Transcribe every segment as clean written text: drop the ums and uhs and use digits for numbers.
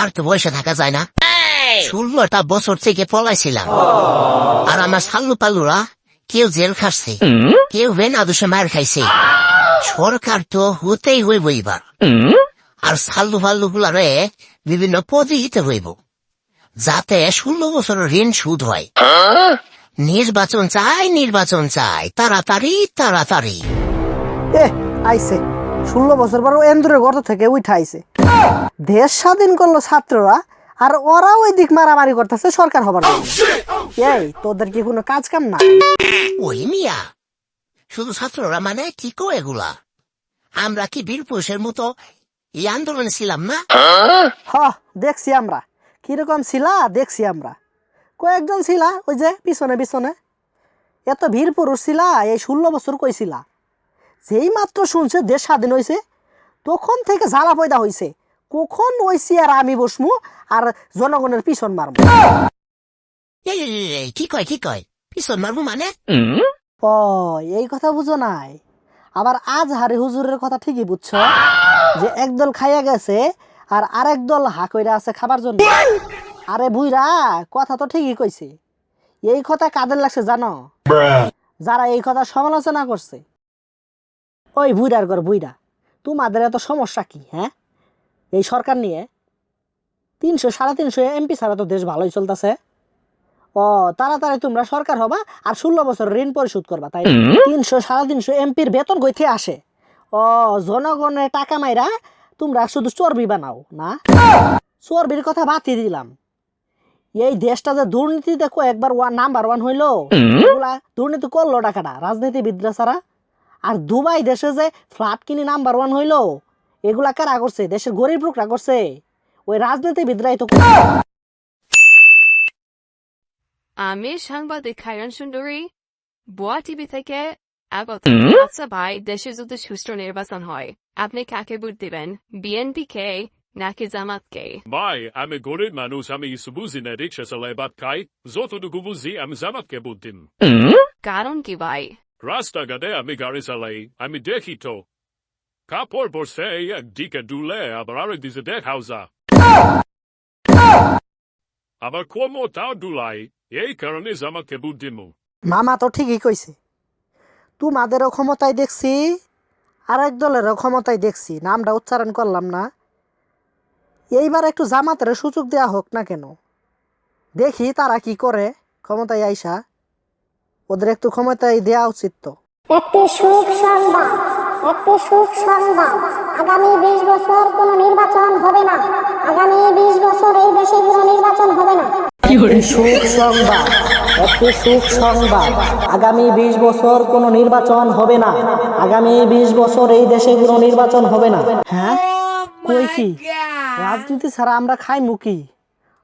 আর তো বসে থাকা যায় না। 16টা বছর থেকে পলাইছিলাম, আর আমার সাল্লু পাল্লুরা কেউ জেল খাচ্ছে, কেউ বেনাদোষে মার খাইছে। সরকার তো হতেই হইব এবার, আর সাল্লু পাল্লু গুলারে বিভিন্ন পদে দিতে হইব, যাতে 16 বছরের ঋণ সুদ হয়। নির্বাচন চাই, তাড়াতাড়ি তাড়াতাড়ি। আইছে 16 বছর পর এন্দ্রের গর্ত থেকে উঠাইছে। দেশ স্বাধীন করলো ছাত্ররা, আর ওরা ওই দিক মারামারি করতেছে সরকার হবার জন্য। এই তোদের কি কোনো কাজ কাম না? ওই মিয়া, শুধু ছাত্ররা মানে কি কো এগুলা? আমরা কি বীর পুরুষের মতো এই আন্দোলনে ছিলাম না? হ, দেখছি আমরা কিরকম ছিলা, দেখছি আমরা। কয়েকজন ছিলা ওই যে পিছনে পিছনে, এত বীর পুরুষ ছিলা এই 16 বছর কইছিলা। যেই মাত্র শুনছে দেশ স্বাধীন হয়েছে, তখন থেকে জ্বালা পয়দা হয়েছে কখন ওই চেয়ার আমি বসমু আর জনগণের পিছন মারবো। কি কয় পিছন মারবো মানে? ও, এই কথা বুঝো নাই? আবার আজ হারে হুজুরের কথা ঠিকই বুঝছো, যে একদল খাইয়া গেছে আর আরেক দল হা কইরা আছে খাবার জন্য। আরে বুইরা, কথা তো ঠিকই কইছে। এই কথা কাদের লাগছে জানো? যারা এই কথা সমালোচনা করছে। ওই বুইরার ঘর বুইরা, তোমাদের এত সমস্যা কি? হ্যাঁ, এই সরকার নিয়ে 300-350 এমপি ছাড়া তো দেশ ভালোই চলতেছে। ও, তাড়াতাড়ি তোমরা সরকার হবা আর 16 বছর ঋণ পরিশোধ করবা, তাই 300-350 এমপির বেতন কইতে আসে? ও, জনগণের টাকা মাইরা তোমরা শুধু চর্বি বানাও না? চর্বির কথা বাতি দিলাম, এই দেশটা যে দুর্নীতিতে একবার নাম্বার 1 হইলো, দুর্নীতি করলো টাকাটা রাজনীতিবিদরা ছাড়া। আর দুবাই দেশে যে ফ্ল্যাট কিনে নাম্বার 1 হইলো, এগুলা কারা করছে? দেশের গরিব লোকরা করছে, ওই রাজনীতিবিদরাই তো। আমি সাংবাদিক খায়রন সুন্দরী, বুয়া টিভি থেকে। আচ্ছা ভাই, দেশে যদি সুষ্ঠু নির্বাচন হয় আপনি কাকে ভোট দিবেন? বিএনপি কে নাকি জামাতকে? ভাই, আমি গরিব মানুষ, আমি বুঝি না রিক্সা চালাই ভাত খাই। যতটুকু বুঝি আমি জামাতকে ভোট দিম। কারণ কি ভাই? রাস্তাঘাটে আমি গাড়ি চালাই, আমি দেখি তো কাপড় পরছে একদিকে দুলে আবার আরেক দিকে দেখাও যা, আবার ক্ষমতাও দুলাই। এই কারণে জামাতকে ভোট দিমু। মামা তো ঠিকই কইছে, তোমাদেরও ক্ষমতায় দেখছি, আরেক দলেরও ক্ষমতায় দেখছি, নামটা উচ্চারণ করলাম না। এইবার একটু জামাতের সুযোগ দেওয়া হোক না কেন? দেখি তারা কি করে ক্ষমতায় আইসা, ওদের একটু ক্ষমতায় দেওয়া উচিত তো। একটি সুখ সংবাদ, আগামী 20 বছর কোনো নির্বাচন হবে না। আগামী 20 বছর এই দেশে কোনো নির্বাচন হবে না। সুখ সংবাদ, আগামী 20 বছর কোনো নির্বাচন হবে না। আগামী 20 বছর এই দেশে কোনো নির্বাচন হবে না। হ্যাঁ, কই কি রাজনীতি ছাড়া আমরা খাই মুখী,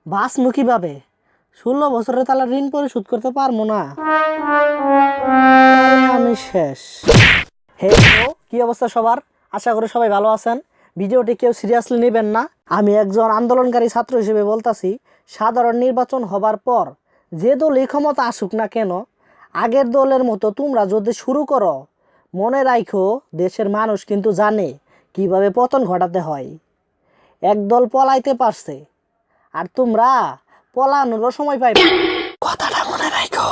বাস মুখী ভাবে 16 বছরের তালা ঋণ পরিশোধ করতে পারবো না। আমি শেষ। হে, কি অবস্থা সবার? আশা করি সবাই ভালো আছেন। ভিডিওটি কেউ সিরিয়াসলি নেবেন না। আমি একজন আন্দোলনকারী ছাত্র হিসেবে বলতাছি, সাধারণ নির্বাচন হবার পর যে দলই ক্ষমতা আসুক না কেন, আগের দলের মতো তোমরা যদি শুরু করো, মনে রাখো দেশের মানুষ কিন্তু জানে কিভাবে পতন ঘটাতে হয়। একদল পলাইতে পারছে, আর তোমরা পলানোরও সময় পাইবে। কথাটা মনে রাখো।